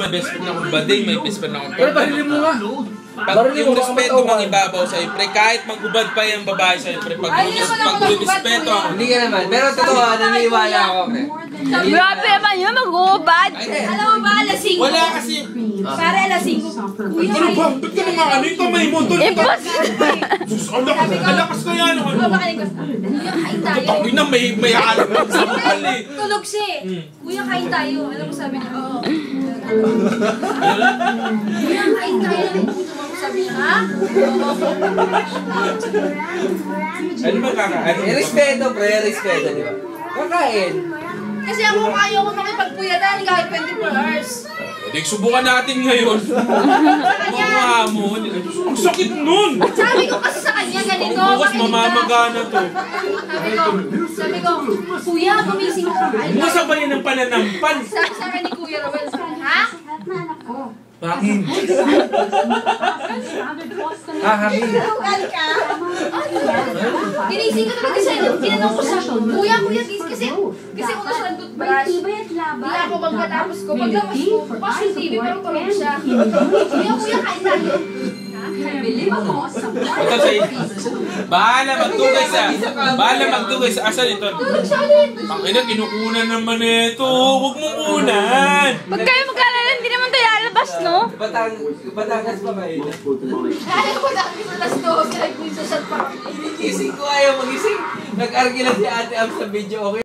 may best friend akong bading, may best friend akong Pero barilin mo nga. pag yung respeto mang ibabaw sa'yo, pre, kahit mag-ubad pa yung babae sa'yo, pre, pag respeto ako. Hindi ka naman, pero totoo, naniniwala ako, pre. Grabe naman yun, mag-uubad. Alam mo ba, alasing? Wala kasi. Para alasing. Kuya, Ano ba? Ba't ka naman ano yung kamay mo? Sus, ang lakas kaya naman. Babakaling ko. Kuya, kain tayo. Tangin na may alam sa mahal eh. Tulog siya eh. Kuya, kain tayo. Alam mo sabi niya, oo. Kuya, kain tayo. Sabi niya, ha? Ano ba kakaano? Respeto, pre, respeto, di ba? Kakain. Kasi ako ayaw ko makipagpuyadan kahit 24 hours. Hindi, subukan natin ngayon. Mga mo. Ang sakit nun! Sabi ko kasi sa kanya, ganito. Bukas mamamagana to. Sabi ko, Kuya, gumising ka. Masabay yan ng pananampan. Sabi sa akin ni Kuya Robel, ha? Bakit? Hahangin. Ugali ka? Ginising ko talaga siya. Tinanong ko siya, Kuya, gising kasi una siya ng toothbrush. Hindi ako magkatapos ko. Paglabas ko, bukas yung TV, pero tulog siya. Kuya, kain tayo. Ito sa bahala magtugay sa asan ito. Tulog siya ulit. Ang ina, kinukunan naman ito. Huwag mo kunan. Pag kayo mag-alala, hindi naman tayo lalabas, no? Batangas pa kayo. Ayaw ko na sa last dos. Kaya kung isa shot pa kami. Gising ko, ayaw magising. Nag-argue lang si Ate Am sa video, okay?